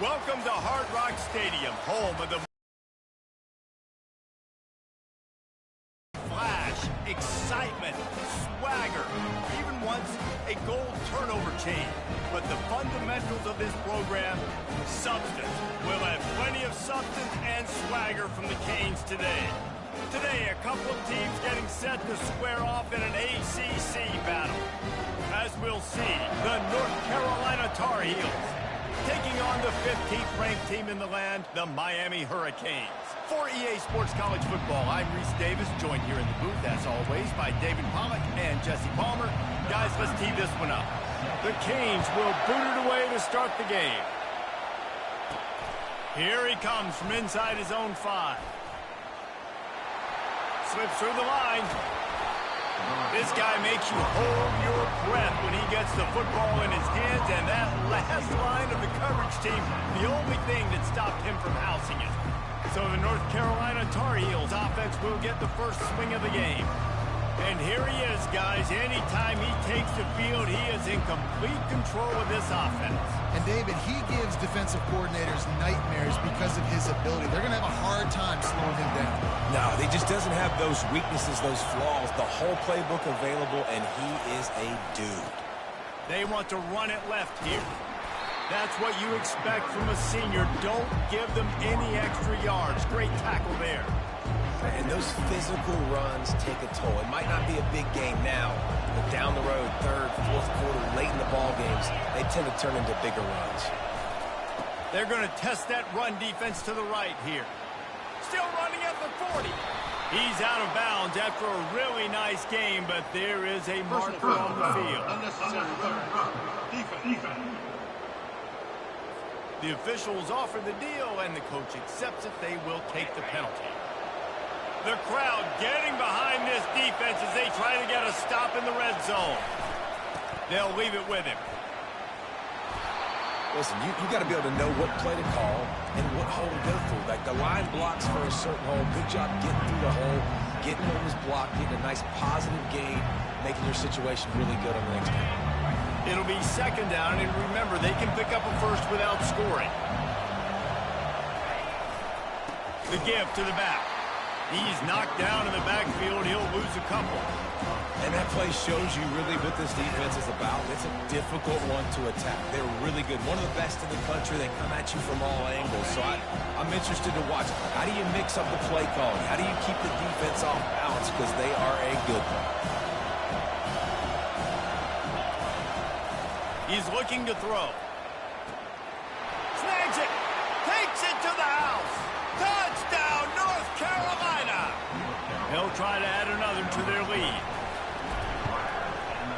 Welcome to Hard Rock Stadium, home of the flash, excitement, swagger, even once a goal turnover chain. But the fundamentals of this program, substance. We'll have plenty of substance and swagger from the Canes today. Today, a couple of teams getting set to square off in an ACC battle. As we'll see, the North Carolina Tar Heels taking on the 15th ranked team in the land, the Miami Hurricanes. For EA Sports College Football, I'm Reese Davis, joined here in the booth, as always, by David Pollack and Jesse Palmer. Guys, let's tee this one up. The Canes will boot it away to start the game. Here he comes from inside his own 5. Slips through the line. This guy makes you hold your breath when he gets the football in his hands, and that last line of the coverage team, the only thing that stopped him from housing it. So the North Carolina Tar Heels offense will get the first swing of the game. And here he is, guys. Anytime he takes the field, he is in complete control of this offense. And David, he gives defensive coordinators nightmares because of his ability. They're going to have a hard time slowing him down. No, he just doesn't have those weaknesses, those flaws, the whole playbook available, and he is a dude. They want to run it left here. That's what you expect from a senior. Don't give them any extra yards. Great tackle there. And those physical runs take a toll. It might not be a big game now, but down the road, third, fourth quarter, late in the ball games, they tend to turn into bigger runs. They're going to test that run defense to the right here. Still running at the 40. He's out of bounds after a really nice game, but there is a marker on the field. The officials offer the deal, and the coach accepts it. They will take the penalty. The crowd getting behind this defense as they try to get a stop in the red zone. They'll leave it with him. Listen, you got to be able to know what play to call and what hole to go through. Like the line blocks for a certain hole. Good job getting through the hole, getting what was blocked, getting a nice positive gain, making your situation really good on the next game. It'll be second down, and remember, they can pick up a first without scoring. The give to the back. He's knocked down in the backfield. He'll lose a couple. And that play shows you really what this defense is about. It's a difficult one to attack. They're really good. One of the best in the country. They come at you from all angles. So I'm interested to watch. How do you mix up the play calling? How do you keep the defense off balance? Because they are a good one. He's looking to throw. Snags it. Takes it to the house. Touchdown, North Carolina. They'll try to add another to their lead.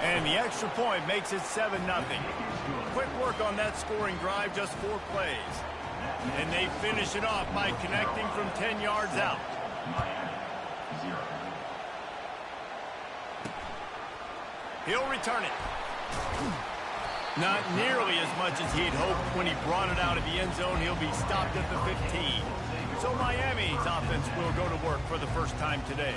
And the extra point makes it 7-0. Quick work on that scoring drive, just 4 plays. And they finish it off by connecting from 10 yards out. He'll return it. Not nearly as much as he'd hoped when he brought it out of the end zone. He'll be stopped at the 15. So Miami's offense will go to work for the first time today.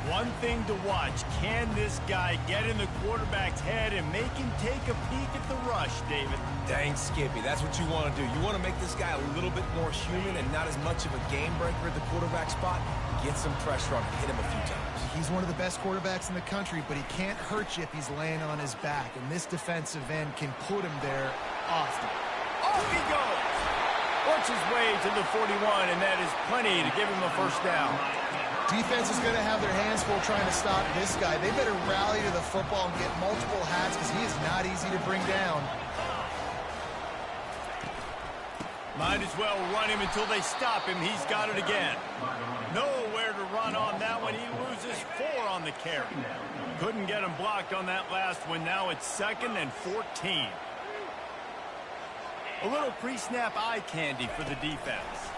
One thing to watch, can this guy get in the quarterback's head and make him take a peek at the rush, David? Dang, Skippy, that's what you want to do. You want to make this guy a little bit more human and not as much of a game breaker at the quarterback spot. Get some pressure on him, hit him a few times. He's one of the best quarterbacks in the country, but he can't hurt you if he's laying on his back, and this defensive end can put him there often. Off he goes! Works his way to the 41, and that is plenty to give him a first down. Defense is going to have their hands full trying to stop this guy. They better rally to the football and get multiple hats because he is not easy to bring down. Might as well run him until they stop him. He's got it again. Nowhere to run on that one. He loses 4 on the carry. Couldn't get him blocked on that last one. Now it's 2nd and 14. A little pre-snap eye candy for the defense.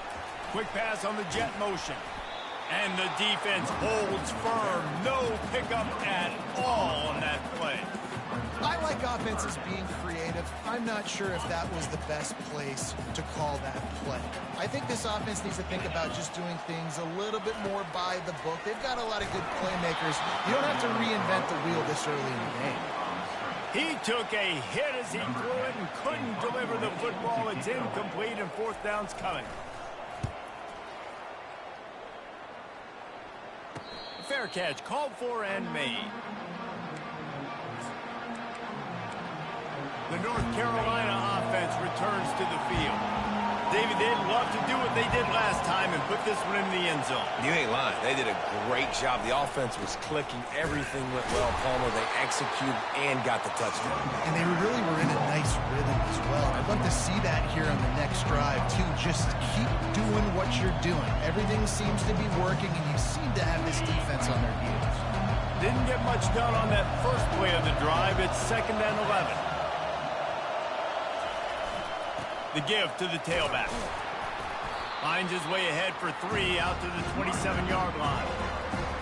Quick pass on the jet motion. And the defense holds firm. No pickup at all on that play. I like offenses being creative. I'm not sure if that was the best place to call that play. I think this offense needs to think about just doing things a little bit more by the book. They've got a lot of good playmakers. You don't have to reinvent the wheel this early in the game. He took a hit as he threw it and couldn't deliver the football. It's incomplete and fourth down's coming. Fair catch called for and made. The North Carolina offense returns to the field. David, they'd love to do what they did last time and put this one in the end zone. You ain't lying. They did a great job. The offense was clicking. Everything went well, Palmer. They executed and got the touchdown. And they really were in a nice rhythm as well. I'd love to see that here on the next drive, too. Just keep doing what you're doing. Everything seems to be working, and you seem to have this defense on their heels. Didn't get much done on that first play of the drive. It's 2nd and 11. The give to the tailback. Finds his way ahead for 3 out to the 27-yard line.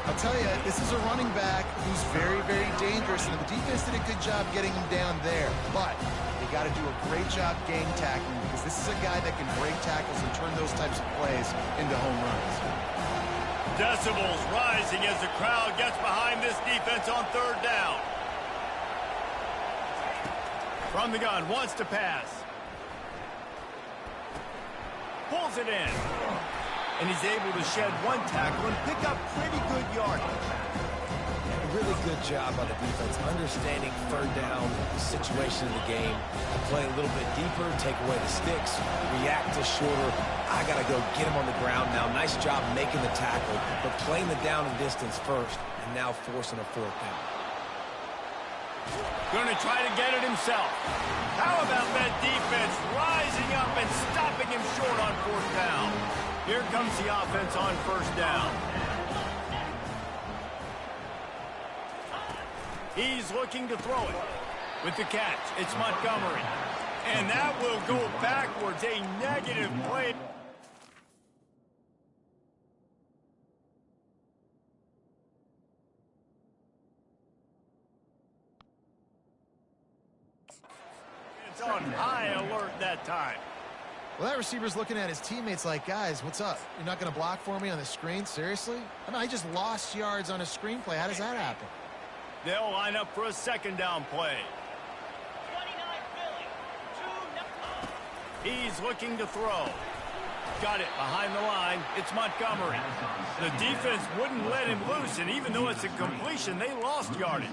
I'll tell you, this is a running back who's very, very dangerous, and the defense did a good job getting him down there. But they got to do a great job game tackling because this is a guy that can break tackles and turn those types of plays into home runs. Decibels rising as the crowd gets behind this defense on 3rd down. From the gun, wants to pass. Pulls it in. And he's able to shed 1 tackle and pick up pretty good yardage. A really good job by the defense, understanding 3rd down, the situation of the game, playing a little bit deeper, take away the sticks, react to shorter. I got to go get him on the ground now. Nice job making the tackle, but playing the down and distance first, and now forcing a 4th down. Going to try to get it himself. How about that defense rising up and stopping him short on 4th down? Here comes the offense on 1st down. He's looking to throw it. With the catch, it's Montgomery. And that will go backwards. A negative play. It's on high alert that time. Well, that receiver's looking at his teammates like, guys, what's up? You're not going to block for me on the screen? Seriously? I mean, I just lost yards on a screenplay. How does that happen? They'll line up for a 2nd down play. He's looking to throw. Got it behind the line. It's Montgomery. The defense wouldn't let him loose, and even though it's a completion, they lost yardage.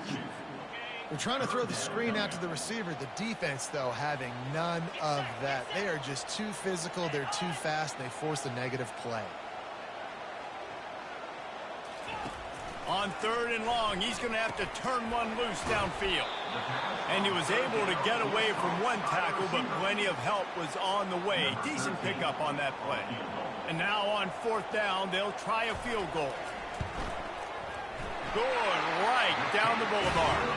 They're trying to throw the screen out to the receiver. The defense, though, having none of that. They are just too physical. They're too fast. They force a negative play. On 3rd and long, he's going to have to turn one loose downfield. And he was able to get away from 1 tackle, but plenty of help was on the way. Decent pickup on that play. And now on 4th down, they'll try a field goal. Going right down the boulevard.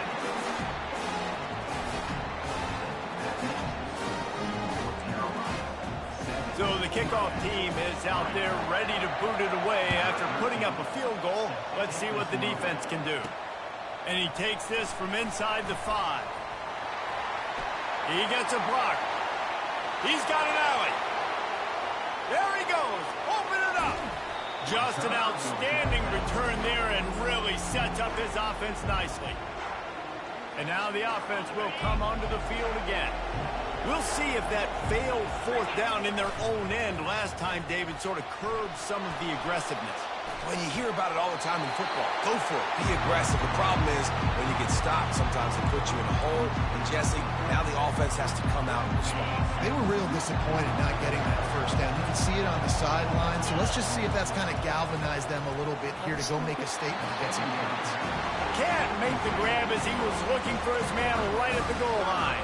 So the kickoff team is out there ready to boot it away after putting up a field goal. Let's see what the defense can do. And he takes this from inside the 5. He gets a block. He's got an alley. There he goes. Open it up. Just an outstanding return there and really sets up his offense nicely. And now the offense will come onto the field again. We'll see if that failed 4th down in their own end last time, David, sort of curbed some of the aggressiveness. When you hear about it all the time in football, go for it. Be aggressive. The problem is when you get stopped, sometimes they put you in a hole. And, Jesse, now the offense has to come out and respond. They were real disappointed not getting that 1st down. You can see it on the sideline. So let's just see if that's kind of galvanized them a little bit here to go make a statement and get some yards. Can't make the grab as he was looking for his man right at the goal line.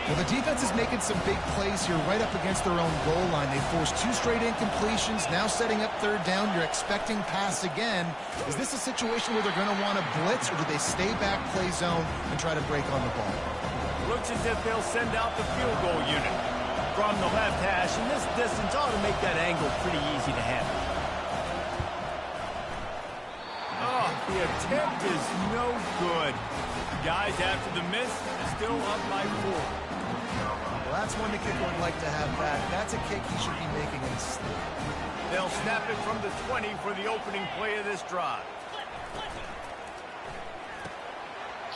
Well, the defense is making some big plays here right up against their own goal line. They forced 2 straight incompletions, now setting up 3rd down. You're expecting pass again. Is this a situation where they're going to want to blitz, or do they stay back, play zone, and try to break on the ball? Looks as if they'll send out the field goal unit from the left hash, and this distance ought to make that angle pretty easy to handle. Oh, the attempt is no good. Guys, after the miss, still up by 4. Well, that's one the kicker would like to have back. That's a kick he should be making in his sleep. They'll snap it from the 20 for the opening play of this drive.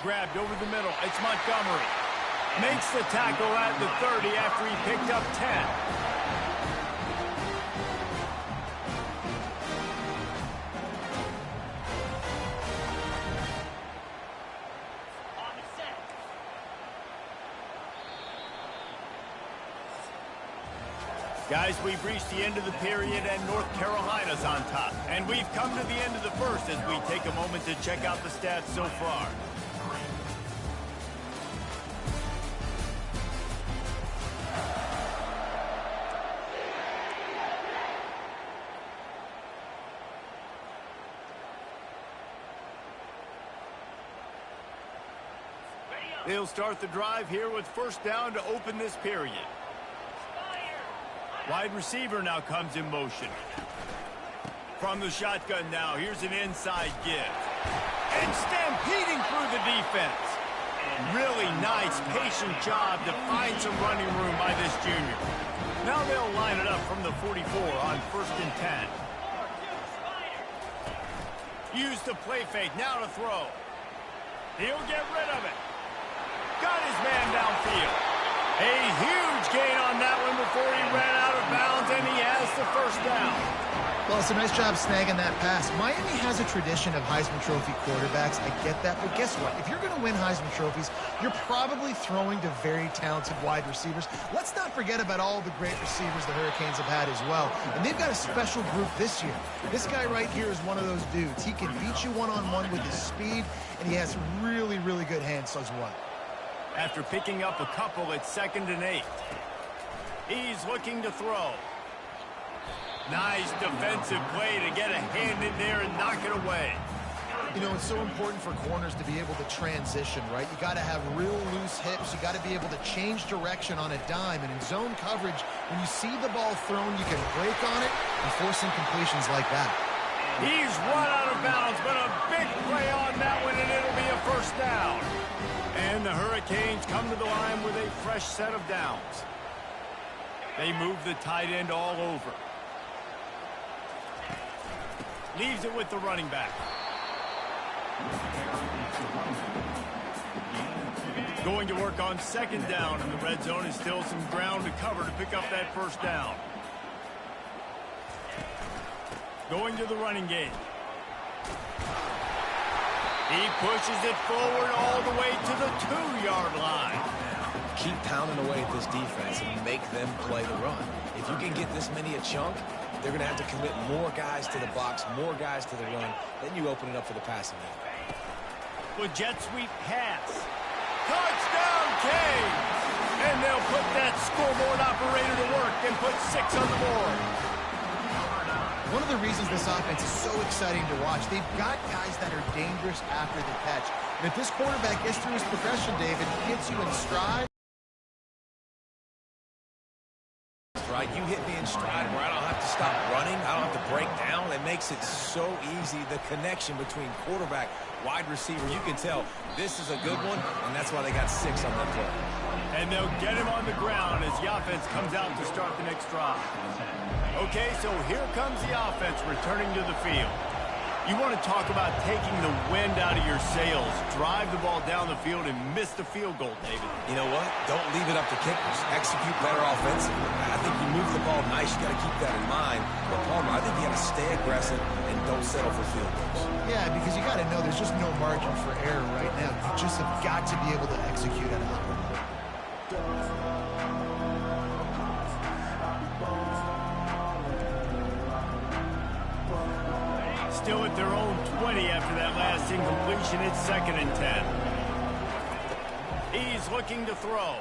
Grabbed over the middle. It's Montgomery. Makes the tackle at the 30 after he picked up 10. Guys, we've reached the end of the period and North Carolina's on top. And we've come to the end of the first as we take a moment to check out the stats so far. They'll start the drive here with first down to open this period. Wide receiver now comes in motion. From the shotgun now, here's an inside give. And stampeding through the defense. Really nice, patient job to find some running room by this junior. Now they'll line it up from the 44 on 1st and 10. Use the play fake, now to throw. He'll get rid of it. Got his man downfield. A huge gain on that one before he ran out of bounds, and he has the first down. Well, it's a nice job snagging that pass. Miami has a tradition of Heisman Trophy quarterbacks. I get that, but guess what? If you're going to win Heisman Trophies, you're probably throwing to very talented wide receivers. Let's not forget about all the great receivers the Hurricanes have had as well. And they've got a special group this year. This guy right here is one of those dudes. He can beat you one-on-one with his speed, and he has really, really good hands as well. After picking up a couple at 2nd and 8. He's looking to throw. Nice defensive play to get a hand in there and knock it away. You know, it's so important for corners to be able to transition, right? You got to have real loose hips. You got to be able to change direction on a dime. And in zone coverage, when you see the ball thrown, you can break on it and force incompletions like that. He's run out of bounds, but a big play on that one, and it'll be a first down. And the Hurricanes come to the line with a fresh set of downs. They move the tight end all over. Leaves it with the running back. Going to work on 2nd down, and the red zone is still some ground to cover to pick up that first down. Going to the running game. He pushes it forward all the way to the 2-yard line. Keep pounding away at this defense and make them play the run. If you can get this many a chunk, they're going to have to commit more guys to the box, more guys to the run. Then you open it up for the passing game. With jet sweep pass. Touchdown, Canes! And they'll put that scoreboard operator to work and put 6 on the board. One of the reasons this offense is so exciting to watch, they've got guys that are dangerous after the catch. And if this quarterback gets through his progression, David, he gets you in stride. Right, you hit me in stride where I don't have to stop running, I don't have to break down. It makes it so easy, the connection between quarterback, wide receiver. You can tell this is a good one, and that's why they got 6 on that play. And they'll get him on the ground as the offense comes out to start the next drive. Okay, so here comes the offense returning to the field. You want to talk about taking the wind out of your sails. Drive the ball down the field and miss the field goal, David. You know what? Don't leave it up to kickers. Execute better offensively. I think you move the ball nice. You got to keep that in mind. But Palmer, I think you got to stay aggressive and don't settle for field goals. Yeah, because you got to know there's just no margin for error right now. You just have got to be able to execute at a high level. Still at their own 20 after that last incompletion. It's 2nd and 10. He's looking to throw.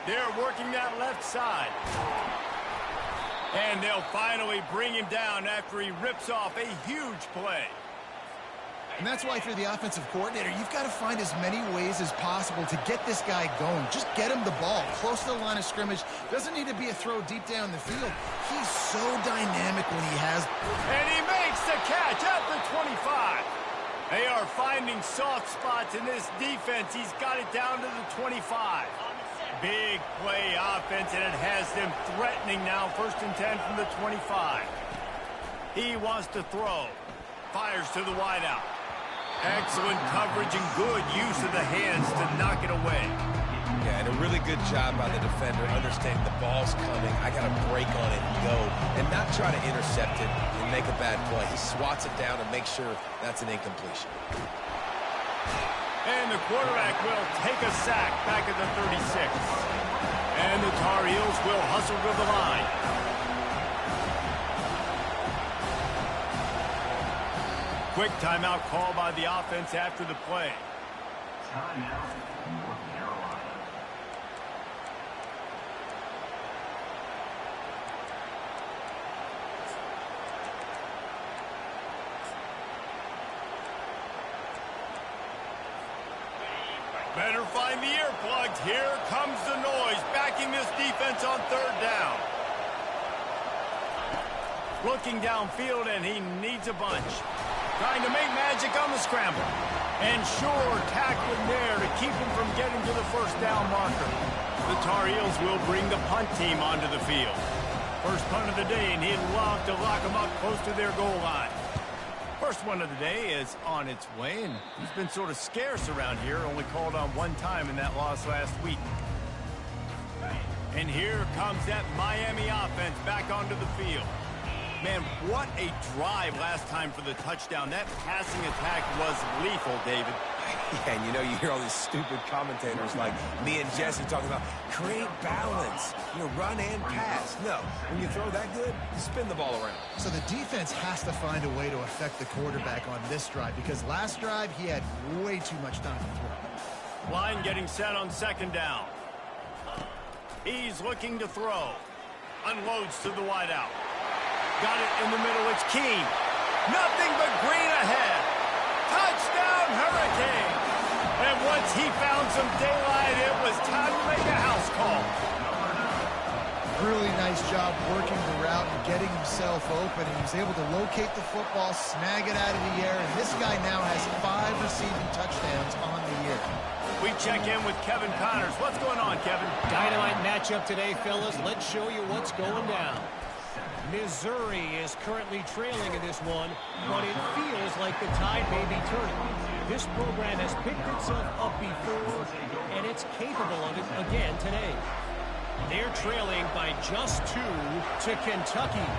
They're working that left side. And they'll finally bring him down after he rips off a huge play. And that's why if you're the offensive coordinator, you've got to find as many ways as possible to get this guy going. Just get him the ball close to the line of scrimmage. Doesn't need to be a throw deep down the field. He's so dynamic when he has. And he makes the catch at the 25. They are finding soft spots in this defense. He's got it down to the 25. Big play offense, and it has them threatening now. 1st and 10 from the 25. He wants to throw. Fires to the wideout. Excellent coverage and good use of the hands to knock it away. Yeah, and a really good job by the defender understanding the ball's coming. I got to break on it and go, and not try to intercept it and make a bad play. He swats it down and makes sure that's an incompletion. And the quarterback will take a sack back at the 36. And the Tar Heels will hustle to the line. Quick timeout call by the offense after the play. Timeout, North Carolina. Better find the earplugs. Here comes the noise, backing this defense on third down. Looking downfield, and he needs a bunch. Trying to make magic on the scramble. And sure, tackling there to keep him from getting to the first down marker. The Tar Heels will bring the punt team onto the field. First punt of the day, and he'd love to lock them up close to their goal line. First one of the day is on its way, and he's been sort of scarce around here, only called on one time in that loss last week. And here comes that Miami offense back onto the field. Man, what a drive last time for the touchdown. That passing attack was lethal, David. Yeah, and you know, you hear all these stupid commentators like me and Jesse talking about create balance, run and pass. No, when you throw that good, spin the ball around. So the defense has to find a way to affect the quarterback on this drive, because last drive he had way too much time to throw. Line getting set on second down. He's looking to throw. Unloads to the wideout. Got it in the middle. It's Keene. Nothing but green ahead. Touchdown, Hurricane. And once he found some daylight, it was time to make a house call. Really nice job working the route and getting himself open. He was able to locate the football, snag it out of the air, and this guy now has 5 receiving touchdowns on the year. We check in with Kevin Connors. What's going on, Kevin? Dynamite matchup today, fellas. Let's show you what's going down. Missouri is currently trailing in this one, but it feels like the tide may be turning. This program has picked itself up before, and it's capable of it again today. They're trailing by just 2 to Kentucky.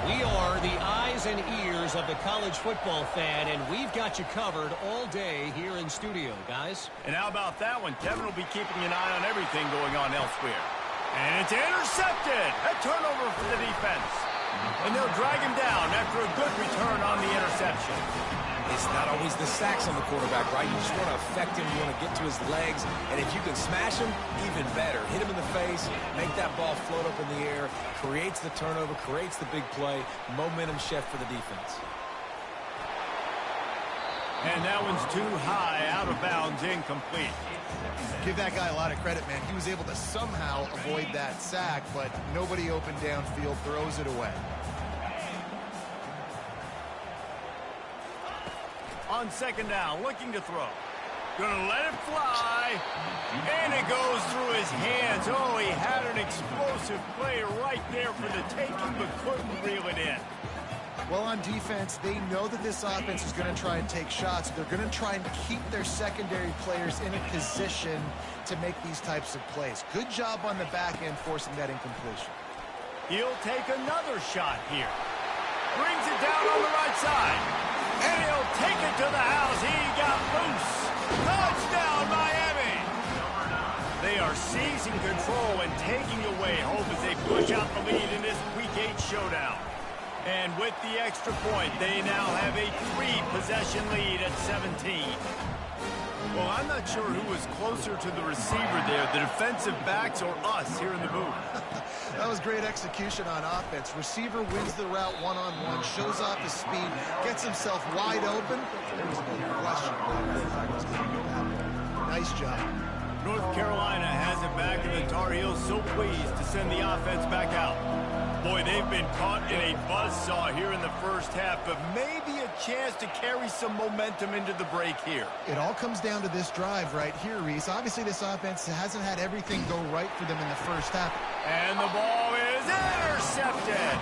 We are the eyes and ears of the college football fan, and we've got you covered all day here in studio, guys. And how about that one? Kevin will be keeping an eye on everything going on elsewhere. And it's intercepted. A turnover for the defense. And they'll drag him down after a good return on the interception. It's not always the sacks on the quarterback, right? You just want to affect him. You want to get to his legs. And if you can smash him, even better. Hit him in the face, make that ball float up in the air, creates the turnover, creates the big play, momentum shift for the defense. And that one's too high, out of bounds, incomplete. Give that guy a lot of credit, man. He was able to somehow avoid that sack, but nobody open downfield, throws it away. On second down, looking to throw. Gonna let it fly. And it goes through his hands. Oh, he had an explosive play right there for the taking, but couldn't reel it in. Well, on defense, they know that this offense is going to try and take shots. They're going to try and keep their secondary players in a position to make these types of plays. Good job on the back end forcing that incompletion. He'll take another shot here. Brings it down on the right side. And he'll take it to the house. He got loose. Touchdown, Miami. They are seizing control and taking away hope as they push out the lead in this Week 8 showdown. And with the extra point, they now have a 3-possession lead at 17. Well, I'm not sure who was closer to the receiver there, the defensive backs or us here in the booth. That was great execution on offense. Receiver wins the route one-on-one, shows off his speed, gets himself wide open. There was no question that was going to happen. Nice job. North Carolina has it back, and the Tar Heels so pleased to send the offense back out. Boy, they've been caught in a buzzsaw here in the first half, but maybe a chance to carry some momentum into the break here. It all comes down to this drive right here, Reese. Obviously, this offense hasn't had everything go right for them in the first half. And the ball is intercepted.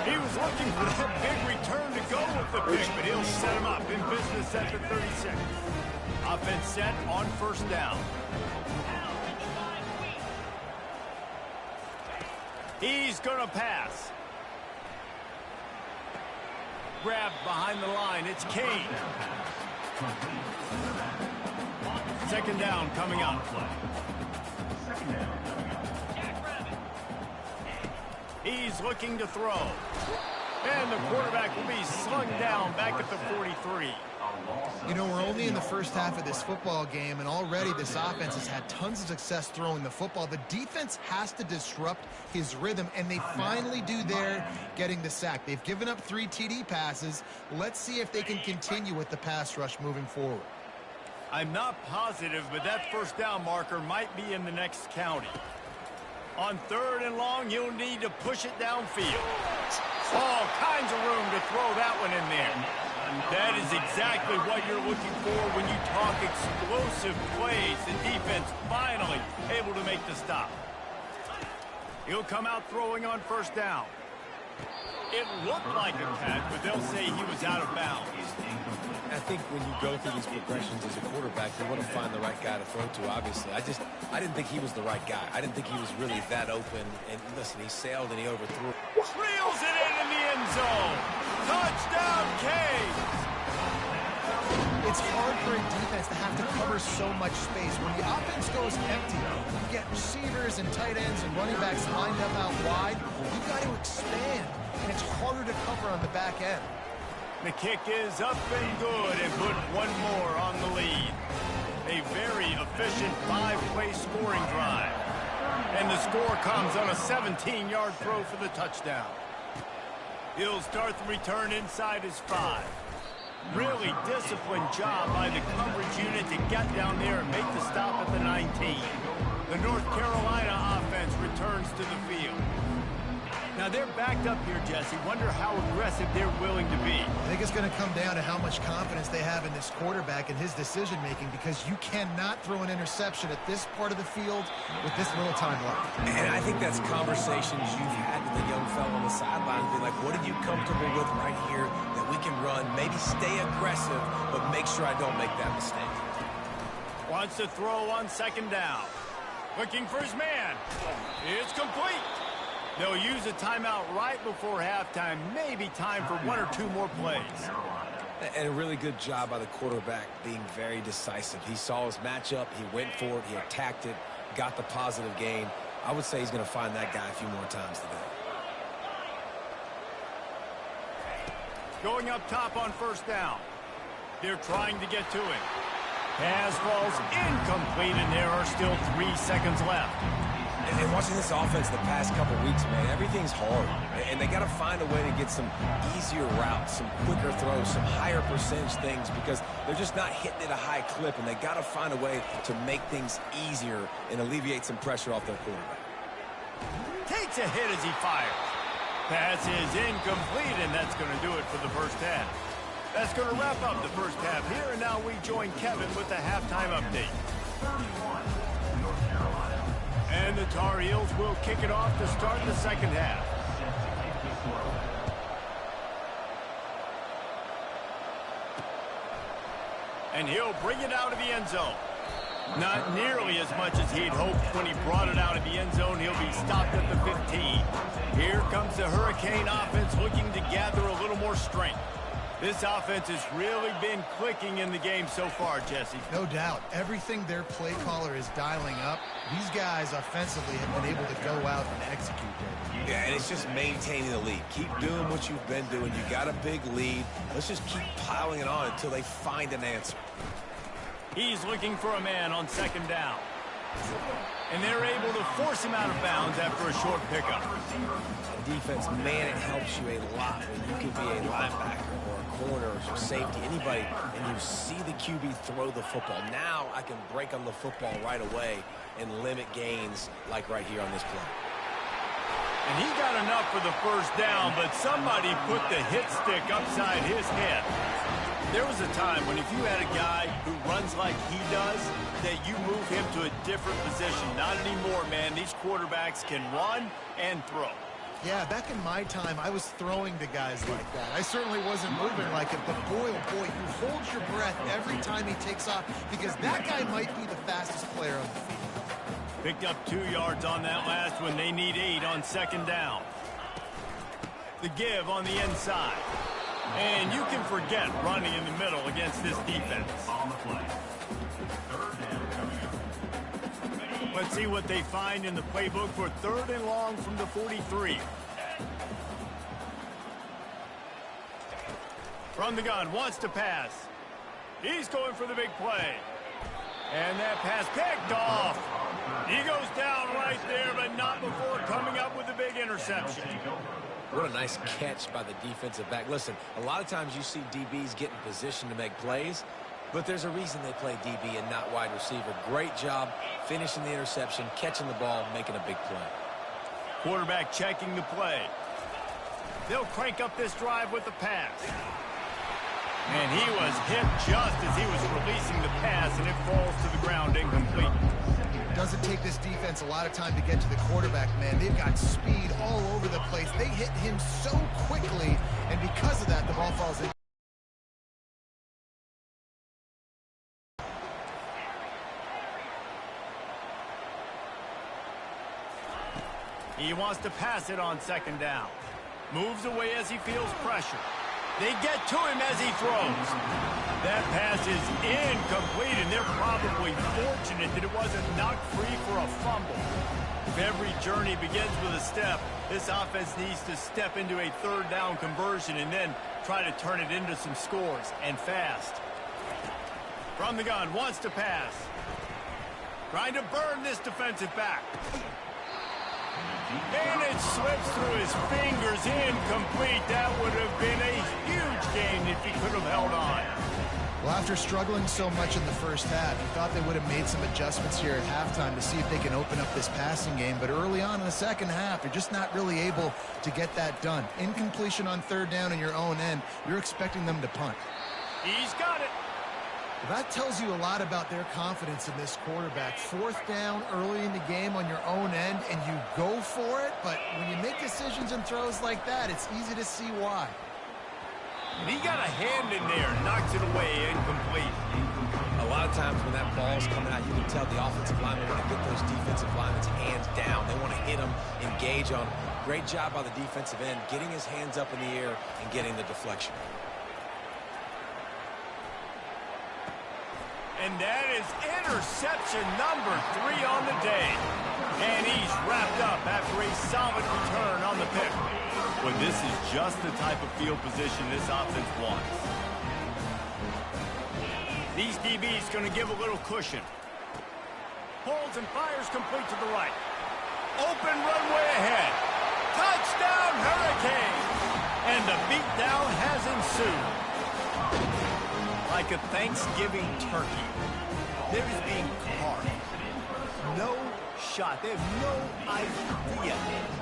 He was looking for that big return to go with the pick, but he'll set him up in business at the 36. Offense set on first down. He's going to pass. Grabbed behind the line. It's Kane. Second down coming up. He's looking to throw. And the quarterback will be slung down back at the 43. You know, we're only in the first half of this football game, and already this offense has had tons of success throwing the football. The defense has to disrupt his rhythm, and they finally do there, getting the sack. They've given up 3 TD passes. Let's see if they can continue with the pass rush moving forward. I'm not positive, but that first down marker might be in the next county. On 3rd and long, you'll need to push it downfield. All kinds of room to throw that one in there. That is exactly what you're looking for when you talk explosive plays. The defense finally able to make the stop. He'll come out throwing on first down. It looked like a catch, but they'll say he was out of bounds. I think when you go through these progressions as a quarterback, you want to find the right guy to throw to, obviously. I didn't think he was the right guy. I didn't think he was really that open. And listen, he sailed and he overthrew. Reels it in the end zone. Touchdown, Kane. It's hard for a defense to have to cover so much space. When the offense goes empty, you get receivers and tight ends and running backs lined up out wide. You've got to expand, and it's harder to cover on the back end. The kick is up and good, and put one more on the lead. A very efficient 5-play scoring drive. And the score comes on a 17-yard throw for the touchdown. He'll start the return inside his 5. Really disciplined job by the coverage unit to get down there and make the stop at the 19. The North Carolina offense returns to the field. Now they're backed up here, Jesse. Wonder how aggressive they're willing to be. I think it's going to come down to how much confidence they have in this quarterback and his decision-making, because you cannot throw an interception at this part of the field with this little time left. And I think that's conversations you've had with the young fellow on the sideline. Be like, what are you comfortable with right here that we can run? Maybe stay aggressive, but make sure I don't make that mistake. Wants to throw on second down. Looking for his man. It's complete. They'll use a timeout right before halftime. Maybe time for 1 or 2 more plays. And a really good job by the quarterback being very decisive. He saw his matchup. He went for it. He attacked it. Got the positive gain. I would say he's going to find that guy a few more times today. Going up top on first down. They're trying to get to him. Pass falls incomplete, and there are still 3 seconds left. And watching this offense the past couple weeks, man, everything's hard. And they got to find a way to get some easier routes, some quicker throws, some higher percentage things, because they're just not hitting at a high clip, and they got to find a way to make things easier and alleviate some pressure off their quarterback. Takes a hit as he fires. Pass is incomplete, and that's going to do it for the first half. That's going to wrap up the first half here, and now we join Kevin with the halftime update. And the Tar Heels will kick it off to start the second half. And he'll bring it out of the end zone. Not nearly as much as he'd hoped when he brought it out of the end zone. He'll be stopped at the 15. Here comes the Hurricane offense looking to gather a little more strength. This offense has really been clicking in the game so far, Jesse. No doubt. Everything their play caller is dialing up, these guys offensively have been able to go out and execute there. Yeah, and it's just maintaining the lead. Keep doing what you've been doing. You got a big lead. Let's just keep piling it on until they find an answer. He's looking for a man on second down. And they're able to force him out of bounds after a short pickup. Defense, man, it helps you a lot when you can be a linebacker or a corner or safety, anybody, and you see the QB throw the football. Now I can break on the football right away and limit gains like right here on this play. And he got enough for the first down, but somebody put the hit stick upside his head. There was a time when if you had a guy who runs like he does, that you move him to a different position. Not anymore, man. These quarterbacks can run and throw. Yeah, back in my time, I was throwing to guys like that. I certainly wasn't moving like it, but boy, oh boy, you hold your breath every time he takes off because that guy might be the fastest player on the field. Picked up 2 yards on that last one. They need 8 on second down. The give on the inside. And you can forget running in the middle against this defense. On the play. Third down coming up. Let's see what they find in the playbook for 3rd and long from the 43. From the gun, wants to pass. He's going for the big play. And that pass picked off. He goes down right there, but not before coming up with a big interception. What a nice catch by the defensive back. Listen, a lot of times you see DBs get in position to make plays, but there's a reason they play DB and not wide receiver. Great job finishing the interception, catching the ball, making a big play. Quarterback checking the play. They'll crank up this drive with the pass. And he was hit just as he was releasing the pass, and it falls to the ground incomplete. Doesn't take this defense a lot of time to get to the quarterback, man. They've got speed all over the place. They hit him so quickly, and because of that, the ball falls in. He wants to pass it on second down. Moves away as he feels pressure. They get to him as he throws. That pass is incomplete, and they're probably fortunate that it wasn't knocked free for a fumble. If every journey begins with a step, this offense needs to step into a 3rd down conversion and then try to turn it into some scores, and fast. From the gun, wants to pass. Trying to burn this defensive back. And it slips through his fingers, incomplete. That would have been a huge gain if he could have held on. Well, after struggling so much in the first half, you thought they would have made some adjustments here at halftime to see if they can open up this passing game. But early on in the second half, you're just not really able to get that done. Incompletion on 3rd down in your own end, you're expecting them to punt. He's got it. Well, that tells you a lot about their confidence in this quarterback. 4th down early in the game on your own end, and you go for it. But when you make decisions and throws like that, it's easy to see why. He got a hand in there, knocks it away, incomplete. A lot of times when that ball's coming out, you can tell the offensive linemen want to get those defensive linemen's hands down. They want to hit them, engage on them. Great job by the defensive end, getting his hands up in the air and getting the deflection. And that is interception number 3 on the day. And he's wrapped up after a solid return on the pick. But this is just the type of field position this offense wants. These DBs going to give a little cushion. Holds and fires complete to the right. Open runway ahead. Touchdown Hurricane! And the beatdown has ensued. Like a Thanksgiving turkey. They're just being carved. No shot. They have no idea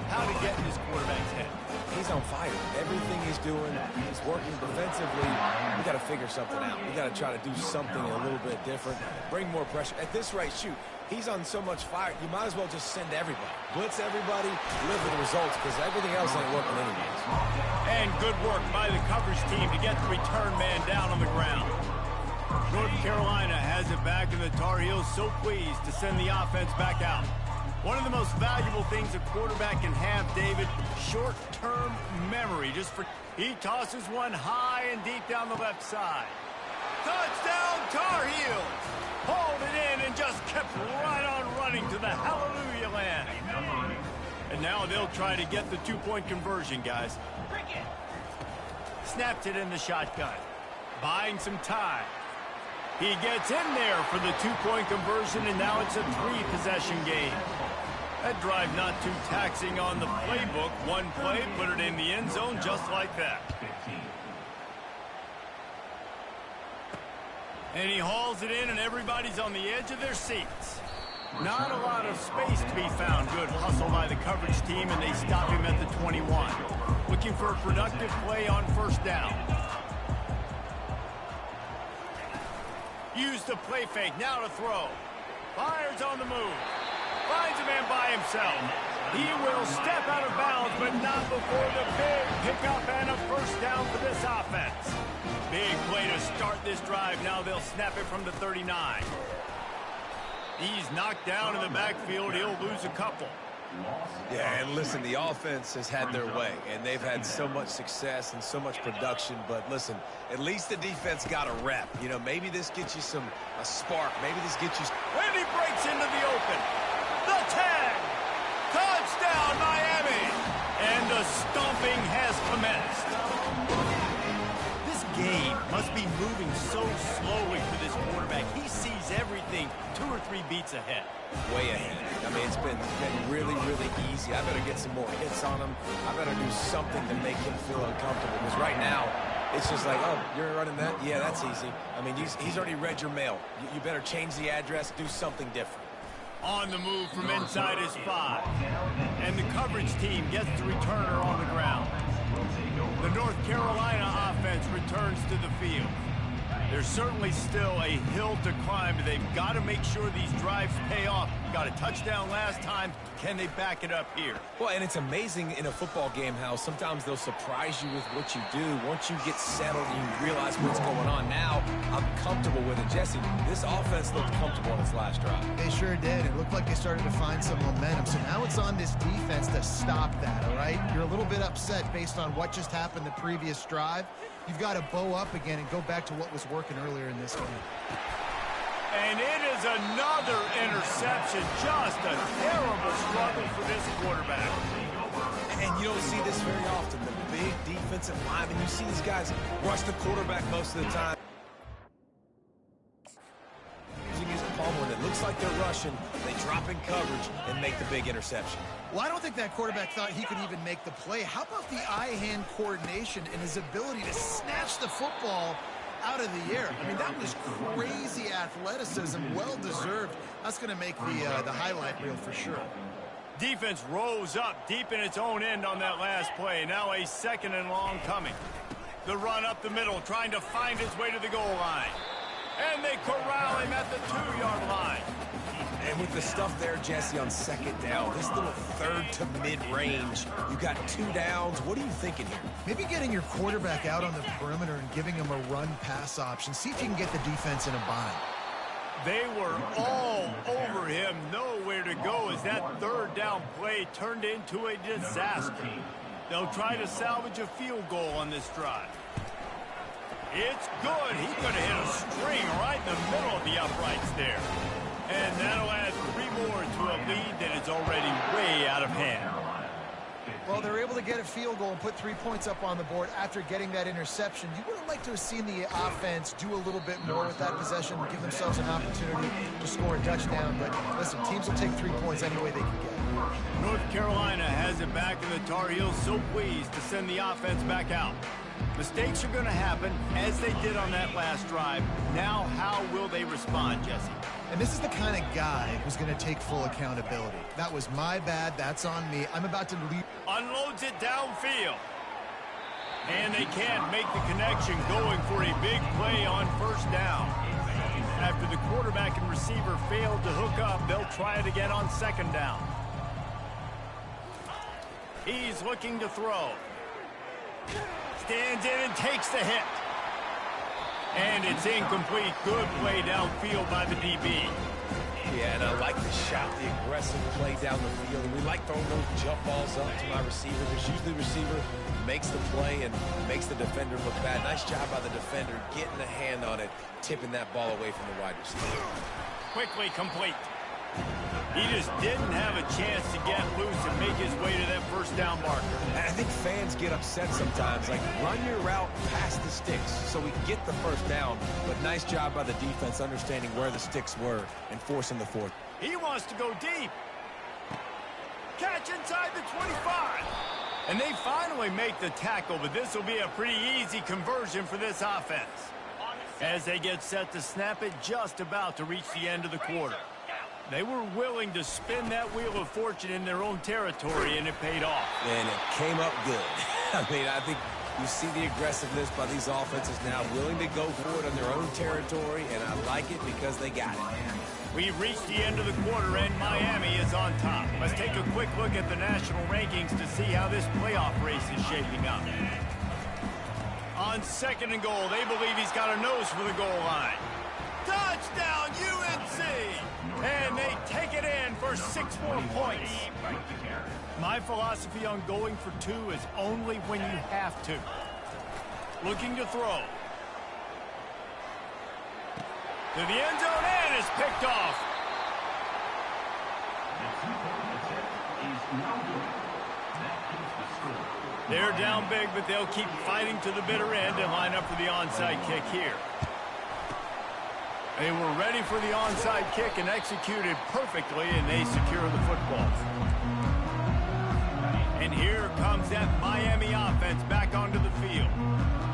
how to get in this quarterback's head. He's on fire. Everything he's doing, he's working defensively. We got to figure something out. We got to try to do something a little bit different. Bring more pressure. At this rate, shoot, he's on so much fire, you might as well just send everybody. Blitz everybody, live with the results, because everything else ain't working anyways. And good work by the coverage team to get the return man down on the ground. North Carolina has it back, and the Tar Heels so pleased to send the offense back out. One of the most valuable things a quarterback can have, David, short-term memory. He tosses one high and deep down the left side. Touchdown, Tar Heels! Hauled it in and just kept right on running to the hallelujah land. And now they'll try to get the 2-point conversion, guys. Snapped it in the shotgun. Buying some time. He gets in there for the 2-point conversion, and now it's a 3-possession game. That drive not too taxing on the playbook. One play, put it in the end zone just like that. And he hauls it in, and everybody's on the edge of their seats. Not a lot of space to be found. Good hustle by the coverage team, and they stop him at the 21. Looking for a productive play on 1st down. Use the play fake, now to throw. Fires on the move. Finds a man by himself. He will step out of bounds, but not before the big pickup and a first down for this offense. Big play to start this drive. Now they'll snap it from the 39. He's knocked down in the backfield. He'll lose a couple. Yeah, and listen, the offense has had their way, and they've had so much success and so much production. But listen, at least the defense got a rep. You know, maybe this gets you a spark. Maybe this gets you... And he breaks into the open. The tag. Touchdown, Miami. And the stomping has commenced. This game must be moving so slowly for this quarterback. He sees everything 2 or 3 beats ahead. Way ahead. I mean, it's been really, really easy. I better get some more hits on him. I better do something to make him feel uncomfortable. Because right now, it's just like, oh, you're running that? Yeah, that's easy. I mean, he's already read your mail. You better change the address, do something different. On the move from inside his 5. And the coverage team gets the returner on the ground. The North Carolina offense returns to the field. There's certainly still a hill to climb. They've got to make sure these drives pay off. Got a touchdown last time. Can they back it up here? Well, and it's amazing in a football game how sometimes they'll surprise you with what you do. Once you get settled and you realize what's going on, now I'm comfortable with it. Jesse, this offense looked comfortable on its last drive. They sure did. It looked like they started to find some momentum. So now it's on this defense to stop that, all right? You're a little bit upset based on what just happened the previous drive. You've got to bow up again and go back to what was working earlier in this game. And it is another interception. Just a terrible struggle for this quarterback. And you don't see this very often. The big defensive line, and you see these guys rush the quarterback most of the time. Using his palm when it looks like they're rushing, they drop in coverage and make the big interception. Well, I don't think that quarterback thought he could even make the play. How about the eye-hand coordination and his ability to snatch the football out of the air? I mean, that was crazy athleticism, well-deserved. That's going to make the highlight reel for sure. Defense rose up deep in its own end on that last play. Now a 2nd and long coming. The run up the middle, trying to find his way to the goal line. And they corral him at the 2-yard line. And with the stuff there, Jesse, on 2nd down, this little 3rd to mid-range, you got 2 downs. What are you thinking here? Maybe getting your quarterback out on the perimeter and giving him a run-pass option. See if you can get the defense in a bind. They were all over him. Nowhere to go as that 3rd down play turned into a disaster. They'll try to salvage a field goal on this drive. It's good. He could have hit a string right in the middle of the uprights there. And that'll add 3 more to a lead that is already way out of hand. Well, they're able to get a field goal and put 3 points up on the board after getting that interception. You would have liked to have seen the offense do a little bit more with that possession, give themselves an opportunity to score a touchdown. But listen, teams will take 3 points any way they can get. North Carolina has it back in the Tar Heels, so pleased to send the offense back out. Mistakes are going to happen, as they did on that last drive. Now, how will they respond, Jesse? And this is the kind of guy who's going to take full accountability. That was my bad. That's on me. I'm about to leave. Unloads it downfield. And they can't make the connection, going for a big play on 1st down. After the quarterback and receiver failed to hook up, they'll try it again on 2nd down. He's looking to throw. Stands in and takes the hit. And it's incomplete. Good play downfield by the DB. Yeah, and I like the shot, the aggressive play down the field. And we like throwing those jump balls up to my receiver. There's usually the receiver makes the play and makes the defender look bad. Nice job by the defender getting a hand on it, tipping that ball away from the wide receiver. Quickly complete. He just didn't have a chance to get loose and make his way to that 1st down marker. And I think fans get upset sometimes. Like, run your route past the sticks so we get the 1st down. But nice job by the defense understanding where the sticks were and forcing the 4th. He wants to go deep. Catch inside the 25. And they finally make the tackle, but this will be a pretty easy conversion for this offense. As they get set to snap it, just about to reach the end of the quarter. They were willing to spin that wheel of fortune in their own territory, and it paid off. And it came up good. I mean, I think You see the aggressiveness by these offenses now, willing to go for it on their own territory, and I like it because they got it. We've reached the end of the quarter, and Miami is on top. Let's take a quick look at the national rankings to see how this playoff race is shaping up. On 2nd and goal, they believe he's got a nose for the goal line. Touchdown, UNC! And they take it in for 6 more points. My philosophy on going for 2 is only when you have to. Looking to throw. To the end zone, and is picked off. They're down big, but they'll keep fighting to the bitter end and line up for the onside kick here. They were ready for the onside kick and executed perfectly, and they secure the football. And here comes that Miami offense back onto the field.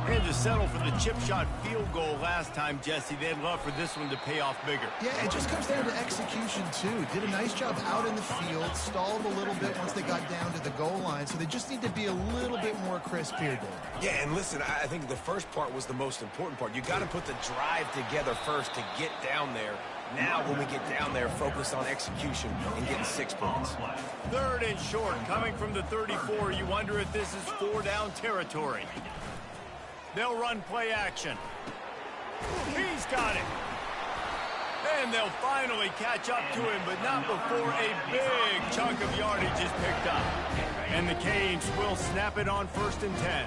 They had to settle for the chip shot field goal last time, Jesse. They'd love for this one to pay off bigger. Yeah, it just comes down to execution, too. Did a nice job out in the field, stalled a little bit once they got down to the goal line, so they just need to be a little bit more crisp here, Dave. Yeah, and listen, I think the first part was the most important part. You got to put the drive together first to get down there. Now, when we get down there, focus on execution and getting 6 points. 3rd and short, coming from the 34. You wonder if this is 4-down territory. They'll run play action. He's got it. And they'll finally catch up to him, but not before a big chunk of yardage is picked up. And the Canes will snap it on 1st and 10.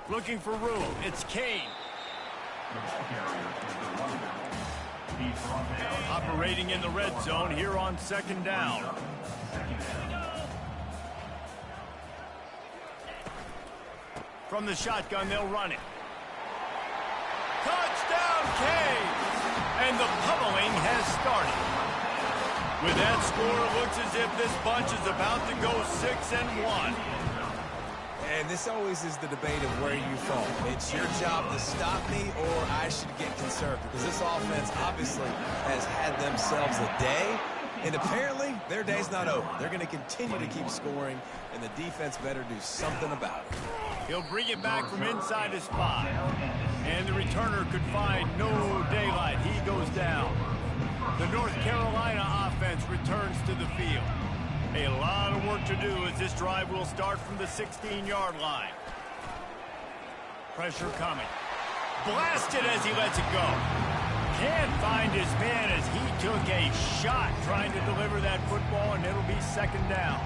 Looking for room. It's Kane. Operating in the red zone here on 2nd down. From the shotgun, they'll run it. Touchdown, Kane! And the pummeling has started. With that score, it looks as if this bunch is about to go 6-1. And this always is the debate of where you fall. It's your job to stop me, or I should get conservative. Because this offense obviously has had themselves a day, and apparently their day's not over. They're going to continue to keep scoring, and the defense better do something about it. He'll bring it back from inside his 5. And the returner could find no daylight. He goes down. The North Carolina offense returns to the field. A lot of work to do as this drive will start from the 16-yard line. Pressure coming. Blasted as he lets it go. Can't find his man as he took a shot trying to deliver that football, and it'll be 2nd down.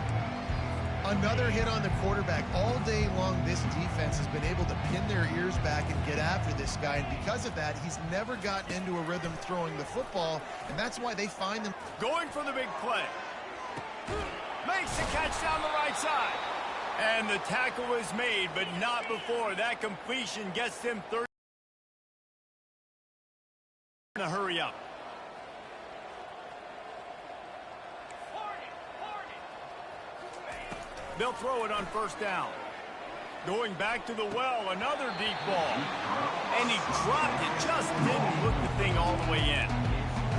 Another hit on the quarterback. All day long, this defense has been able to pin their ears back and get after this guy, and because of that, he's never gotten into a rhythm throwing the football, and that's why they find them. Going for the big play. Makes the catch down the right side. And the tackle is made, but not before that completion gets them 30. Hurry up. They'll throw it on 1st down. Going back to the well, another deep ball. And he dropped it, just didn't hook the thing all the way in.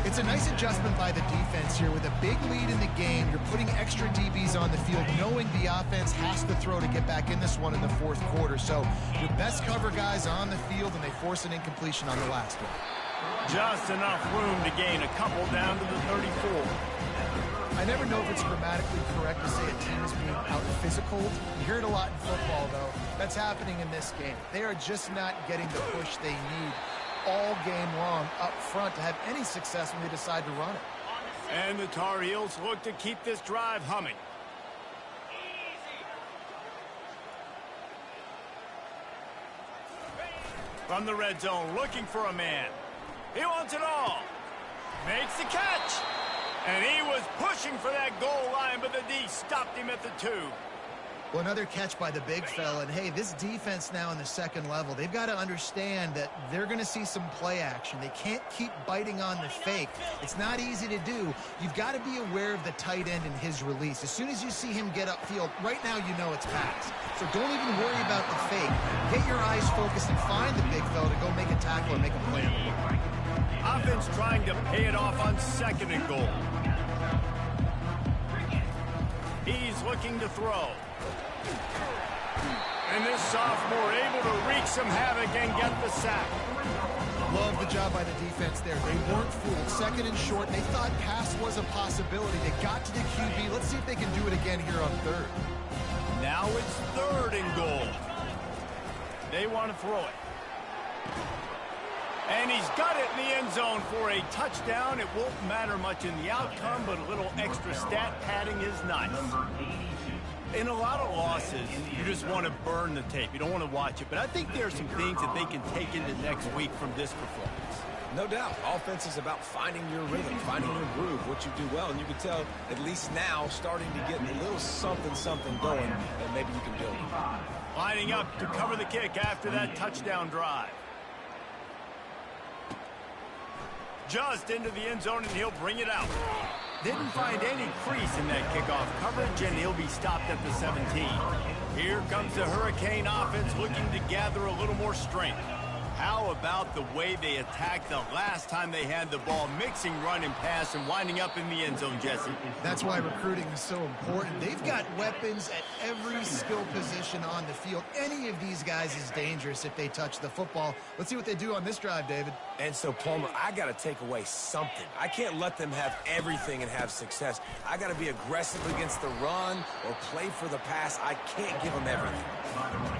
It's a nice adjustment by the defense here. With a big lead in the game, you're putting extra DBs on the field, knowing the offense has to throw to get back in this one in the 4th quarter. So your best cover guys on the field, and they force an incompletion on the last one. Just enough room to gain a couple down to the 34. I never know if it's grammatically correct to say a team is being out-physical. You hear it a lot in football, though. That's happening in this game. They are just not getting the push they need all game long up front to have any success when they decide to run it. And the Tar Heels look to keep this drive humming. From the red zone, looking for a man. He wants it all. Makes the catch. And he was pushing for that goal line, but the D stopped him at the 2. Well, another catch by the big fella. And, hey, this defense now in the 2nd level, they've got to understand that they're going to see some play action. They can't keep biting on the fake. It's not easy to do. You've got to be aware of the tight end and his release. As soon as you see him get upfield, right now you know it's pass. So don't even worry about the fake. Get your eyes focused and find the big fella to go make a tackle or make a play. Offense trying to pay it off on 2nd and goal. He's looking to throw. And this sophomore able to wreak some havoc and get the sack. Love the job by the defense there. They weren't fooled. Second and short. They thought pass was a possibility. They got to the QB. Let's see if they can do it again here on third. Now it's third and goal. They want to throw it. And he's got it in the end zone for a touchdown. It won't matter much in the outcome, but a little extra stat padding is nice. In a lot of losses, you just want to burn the tape. You don't want to watch it. But I think there are some things that they can take into next week from this performance. No doubt. Offense is about finding your rhythm, finding your groove, what you do well. And you can tell, at least now, starting to get a little something going that maybe you can build. Lining up to cover the kick after that touchdown drive. Just into the end zone, and he'll bring it out. Didn't find any crease in that kickoff coverage, and he'll be stopped at the 17. Here comes the Hurricane offense looking to gather a little more strength. How about the way they attacked the last time they had the ball, mixing run and pass and winding up in the end zone, Jesse? That's why recruiting is so important. They've got weapons at every skill position on the field. Any of these guys is dangerous if they touch the football. Let's see what they do on this drive, David. And so, Palmer, I got to take away something. I can't let them have everything and have success. I got to be aggressive against the run or play for the pass. I can't give them everything.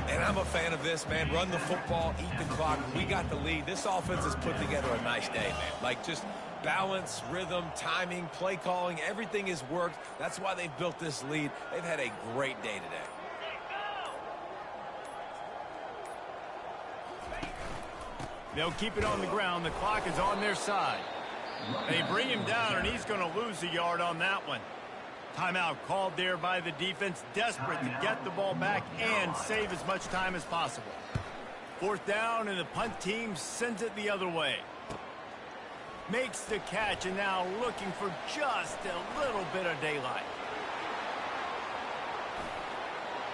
And I'm a fan of this, man. Run the football, eat the clock. We got the lead. This offense has put together a nice day, man. Like, just balance, rhythm, timing, play calling, everything has worked. That's why they've built this lead. They've had a great day today. They'll keep it on the ground. The clock is on their side. They bring him down, and he's going to lose a yard on that one. Timeout called there by the defense, desperate to get the ball back and save as much time as possible. Fourth down, and the punt team sends it the other way. Makes the catch, and now looking for just a little bit of daylight.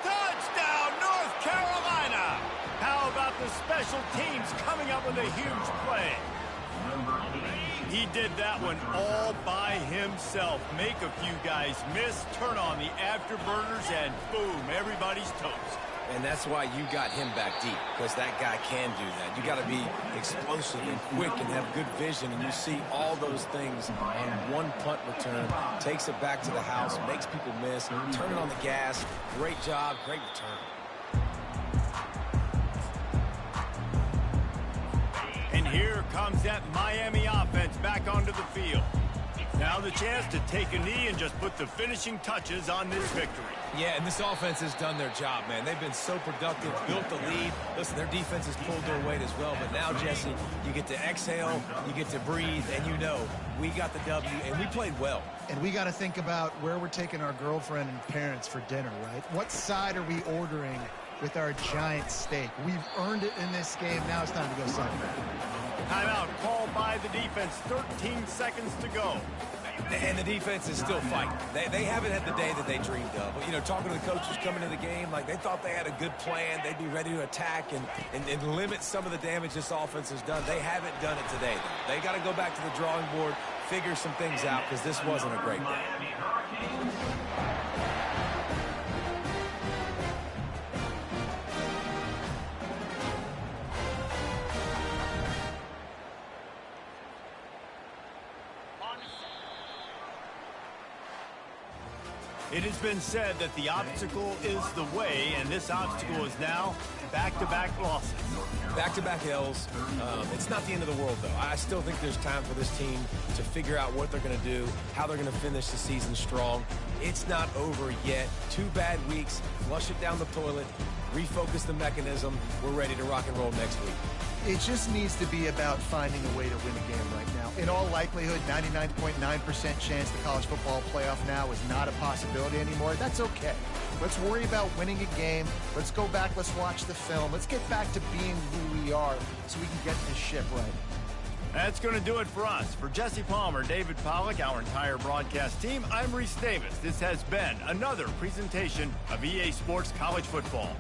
Touchdown, North Carolina! How about the special teams coming up with a huge play? He did that one all by himself. Make a few guys miss, turn on the afterburners, and boom, everybody's toast. And that's why you got him back deep, because that guy can do that. You got to be explosive and quick and have good vision, and you see all those things on one punt return. Takes it back to the house, makes people miss, turn it on the gas. Great job, great return. And here comes that Miami offense back onto the field. Now the chance to take a knee and just put the finishing touches on this victory. Yeah, and this offense has done their job, man. They've been so productive, built the lead. Listen, their defense has pulled their weight as well. But now, Jesse, you get to exhale, you get to breathe, and you know we got the W, and we played well. And we got to think about where we're taking our girlfriend and parents for dinner, right? What side are we ordering with our giant steak? We've earned it in this game. Now it's time to go celebrate. Timeout called by the defense. 13 seconds to go. And the defense is still fighting. They haven't had the day that they dreamed of. But, you know, talking to the coaches coming into the game, like they thought they had a good plan. They'd be ready to attack and limit some of the damage this offense has done. They haven't done it today, though. They got to go back to the drawing board, figure some things out, because this wasn't a great day. It has been said that the obstacle is the way, and this obstacle is now back-to-back losses. Back-to-back L's. It's not the end of the world, though. I still think there's time for this team to figure out what they're going to do, how they're going to finish the season strong. It's not over yet. 2 bad weeks. Flush it down the toilet. Refocus the mechanism. We're ready to rock and roll next week. It just needs to be about finding a way to win a game right now. In all likelihood, 99.9% chance the college football playoff now is not a possibility anymore. That's okay. Let's worry about winning a game. Let's go back. Let's watch the film. Let's get back to being who we are so we can get this ship right. That's going to do it for us. For Jesse Palmer, David Pollack, our entire broadcast team, I'm Reese Davis. This has been another presentation of EA Sports College Football.